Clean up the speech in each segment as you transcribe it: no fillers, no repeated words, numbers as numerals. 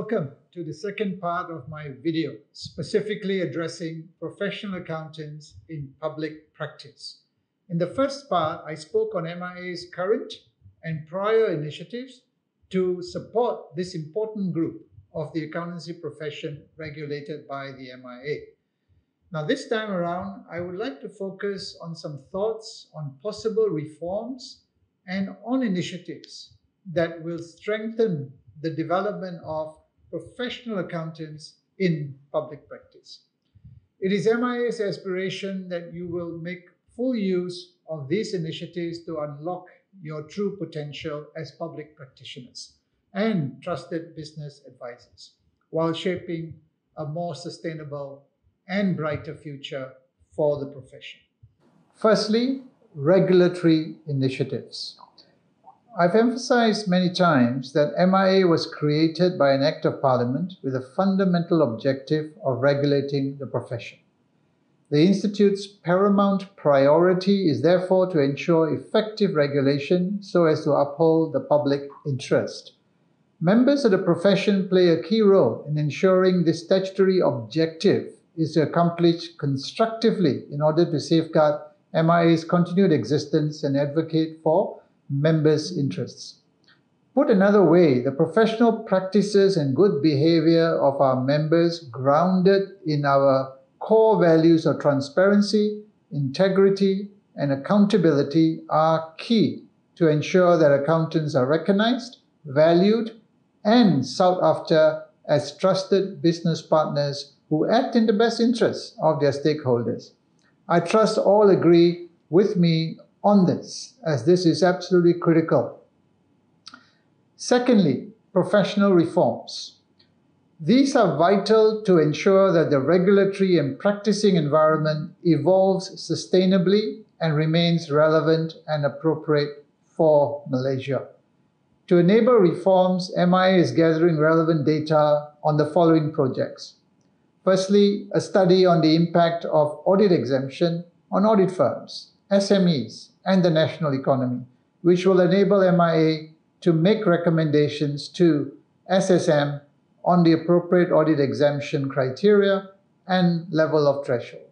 welcome to the second part of my video, specifically addressing professional accountants in public practice. In the first part, I spoke on MIA's current and prior initiatives to support this important group of the accountancy profession regulated by the MIA. Now, this time around, I would like to focus on some thoughts on possible reforms and on initiatives that will strengthen the development of professional accountants in public practice. It is MIA's aspiration that you will make full use of these initiatives to unlock your true potential as public practitioners and trusted business advisors, while shaping a more sustainable and brighter future for the profession. Firstly, regulatory initiatives. I've emphasized many times that MIA was created by an Act of Parliament with a fundamental objective of regulating the profession. The Institute's paramount priority is therefore to ensure effective regulation so as to uphold the public interest. Members of the profession play a key role in ensuring this statutory objective is accomplished constructively in order to safeguard MIA's continued existence and advocate for members' interests. Put another way, the professional practices and good behavior of our members, grounded in our core values of transparency, integrity, and accountability, are key to ensure that accountants are recognized, valued, and sought after as trusted business partners who act in the best interests of their stakeholders. I trust all agree with me on this, as this is absolutely critical. Secondly, professional reforms. These are vital to ensure that the regulatory and practicing environment evolves sustainably and remains relevant and appropriate for Malaysia. To enable reforms, MIA is gathering relevant data on the following projects. Firstly, a study on the impact of audit exemption on audit firms, SMEs, and the national economy, which will enable MIA to make recommendations to SSM on the appropriate audit exemption criteria and level of threshold.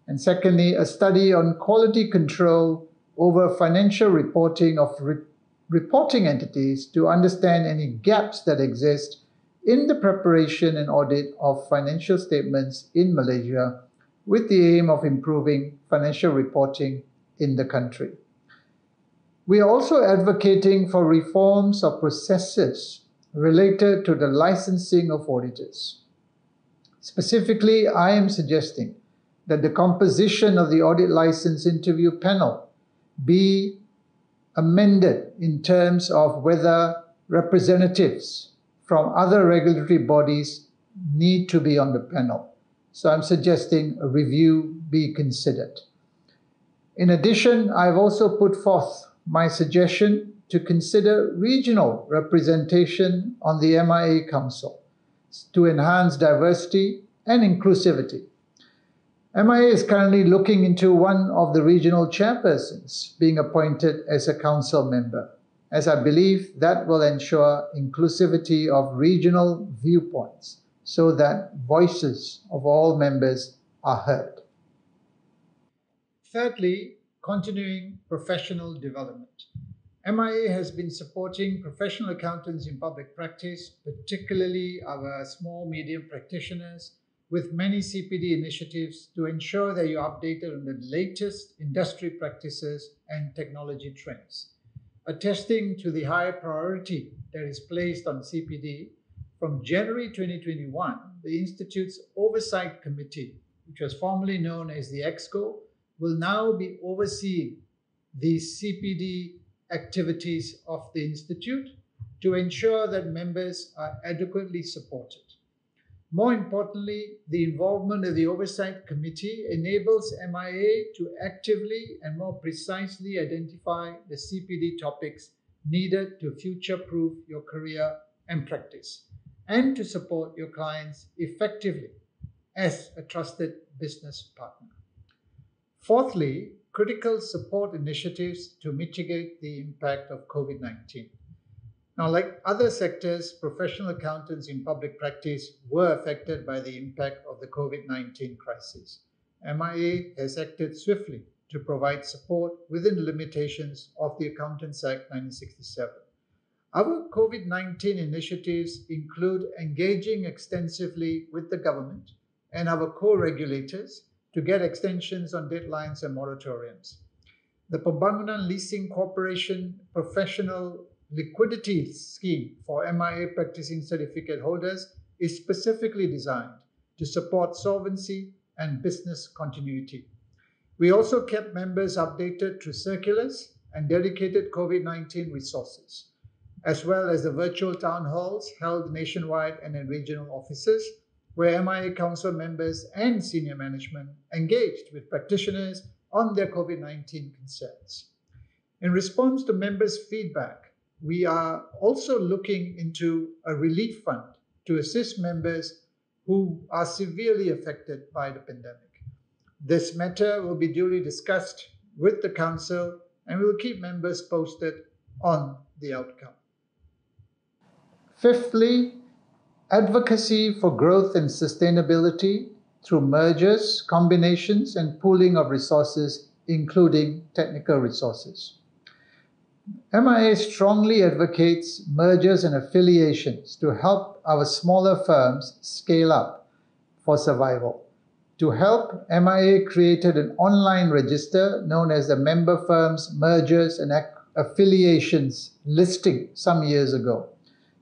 And secondly, a study on quality control over financial reporting of reporting entities to understand any gaps that exist in the preparation and audit of financial statements in Malaysia, with the aim of improving financial reporting in the country. We are also advocating for reforms of processes related to the licensing of auditors. Specifically, I am suggesting that the composition of the audit license interview panel be amended in terms of whether representatives from other regulatory bodies need to be on the panel. So I'm suggesting a review be considered. In addition, I've also put forth my suggestion to consider regional representation on the MIA Council to enhance diversity and inclusivity. MIA is currently looking into one of the regional chairpersons being appointed as a council member, as I believe that will ensure inclusivity of regional viewpoints so that voices of all members are heard. Thirdly, continuing professional development. MIA has been supporting professional accountants in public practice, particularly our small, medium practitioners, with many CPD initiatives to ensure that you're updated on the latest industry practices and technology trends. Attesting to the high priority that is placed on CPD, from January 2021, the Institute's Oversight Committee, which was formerly known as the EXCO, will now be overseeing the CPD activities of the Institute to ensure that members are adequately supported. More importantly, the involvement of the Oversight Committee enables MIA to actively and more precisely identify the CPD topics needed to future-proof your career and practice, and to support your clients effectively as a trusted business partner. Fourthly, critical support initiatives to mitigate the impact of COVID-19. Now, like other sectors, professional accountants in public practice were affected by the impact of the COVID-19 crisis. MIA has acted swiftly to provide support within the limitations of the Accountants Act 1967. Our COVID-19 initiatives include engaging extensively with the government and our co-regulators to get extensions on deadlines and moratoriums. The Pembangunan Leasing Corporation Professional Liquidity Scheme for MIA practicing certificate holders is specifically designed to support solvency and business continuity. We also kept members updated through circulars and dedicated COVID-19 resources, as well as the virtual town halls held nationwide and in regional offices, where MIA Council members and senior management engaged with practitioners on their COVID-19 concerns. In response to members' feedback, we are also looking into a relief fund to assist members who are severely affected by the pandemic. This matter will be duly discussed with the Council, and we will keep members posted on the outcome. Fifthly, advocacy for growth and sustainability through mergers, combinations, and pooling of resources, including technical resources. MIA strongly advocates mergers and affiliations to help our smaller firms scale up for survival. To help, MIA created an online register known as the Member Firms Mergers and Affiliations listing some years ago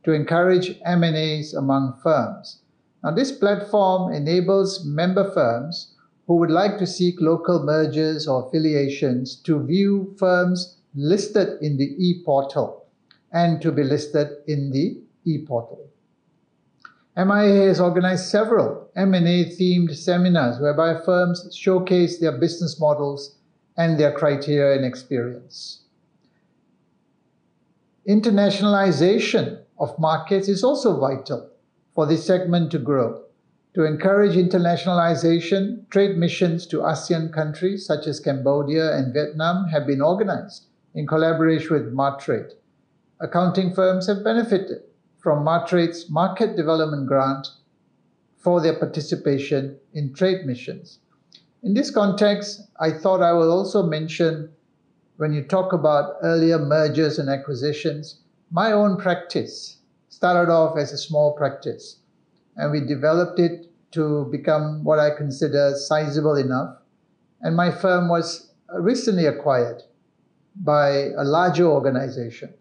to encourage M&As among firms. Now, this platform enables member firms who would like to seek local mergers or affiliations to view firms listed in the e-portal and to be listed in the e-portal. MIA has organized several M&A themed seminars whereby firms showcase their business models and their criteria and experience. Internationalization of markets is also vital for this segment to grow. To encourage internationalization, trade missions to ASEAN countries such as Cambodia and Vietnam have been organized in collaboration with Martrade. Accounting firms have benefited from Martrade's Market Development Grant for their participation in trade missions. In this context, I thought I will also mention, when you talk about earlier mergers and acquisitions, my own practice started off as a small practice, and we developed it to become what I consider sizable enough. And my firm was recently acquired by a larger organization.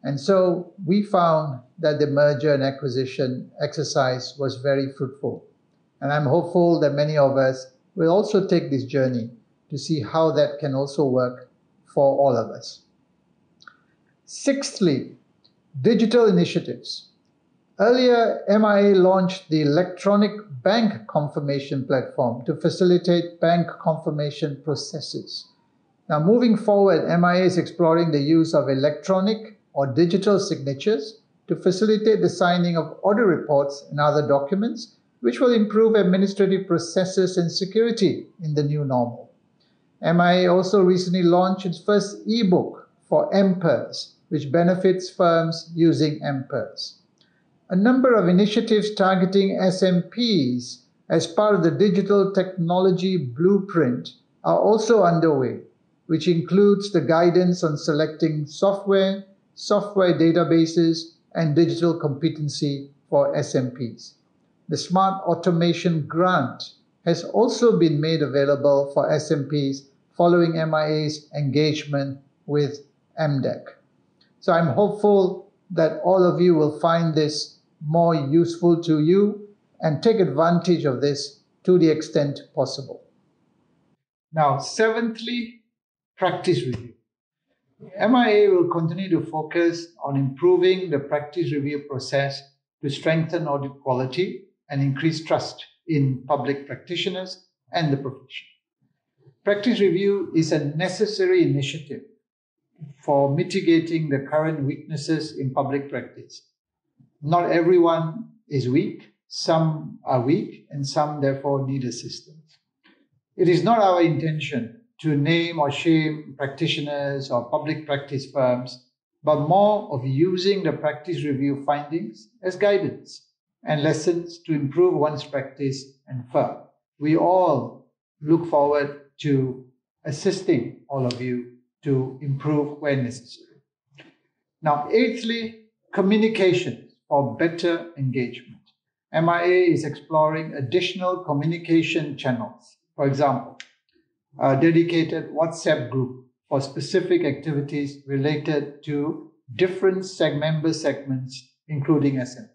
And so we found that the merger and acquisition exercise was very fruitful. And I'm hopeful that many of us will also take this journey to see how that can also work for all of us. Sixthly, digital initiatives. Earlier, MIA launched the electronic bank confirmation platform to facilitate bank confirmation processes. Now, moving forward, MIA is exploring the use of electronic or digital signatures to facilitate the signing of audit reports and other documents, which will improve administrative processes and security in the new normal. MIA also recently launched its first e-book for MPERS, which benefits firms using MPERS. A number of initiatives targeting SMPs as part of the digital technology blueprint are also underway, which includes the guidance on selecting software databases, and digital competency for SMPs. The Smart Automation Grant has also been made available for SMPs following MIA's engagement with MDEC. So I'm hopeful that all of you will find this more useful to you and take advantage of this to the extent possible. Now, seventhly, practice review. MIA will continue to focus on improving the practice review process to strengthen audit quality and increase trust in public practitioners and the profession. Practice review is a necessary initiative for mitigating the current weaknesses in public practice. Not everyone is weak, some are weak, and some therefore need assistance. It is not our intention to name or shame practitioners or public practice firms, but more of using the practice review findings as guidance and lessons to improve one's practice and firm. We all look forward to assisting all of you to improve where necessary. Now, eighthly, communication for better engagement. MIA is exploring additional communication channels. For example, a dedicated WhatsApp group for specific activities related to different member segments, including SMEs.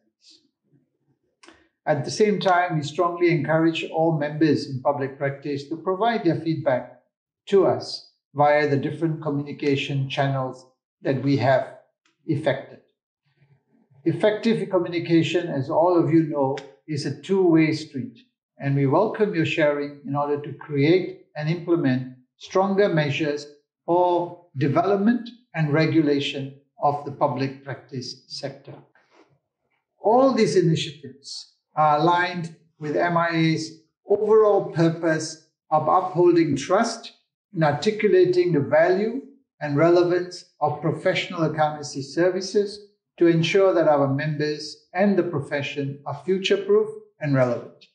At the same time, we strongly encourage all members in public practice to provide their feedback to us via the different communication channels that we have effected. Effective communication, as all of you know, is a two-way street, and we welcome your sharing in order to create and implement stronger measures for development and regulation of the public practice sector. All these initiatives are aligned with MIA's overall purpose of upholding trust in articulating the value and relevance of professional accountancy services to ensure that our members and the profession are future-proof and relevant.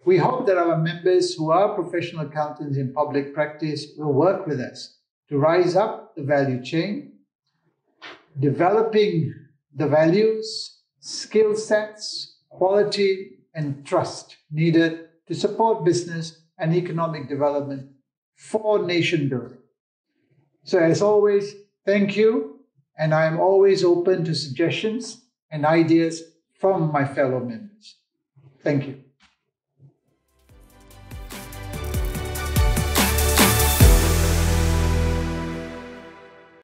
We hope that our members who are professional accountants in public practice will work with us to rise up the value chain, developing the values, skill sets, quality, and trust needed to support business and economic development for nation building. So as always, thank you, and I am always open to suggestions and ideas from my fellow members. Thank you.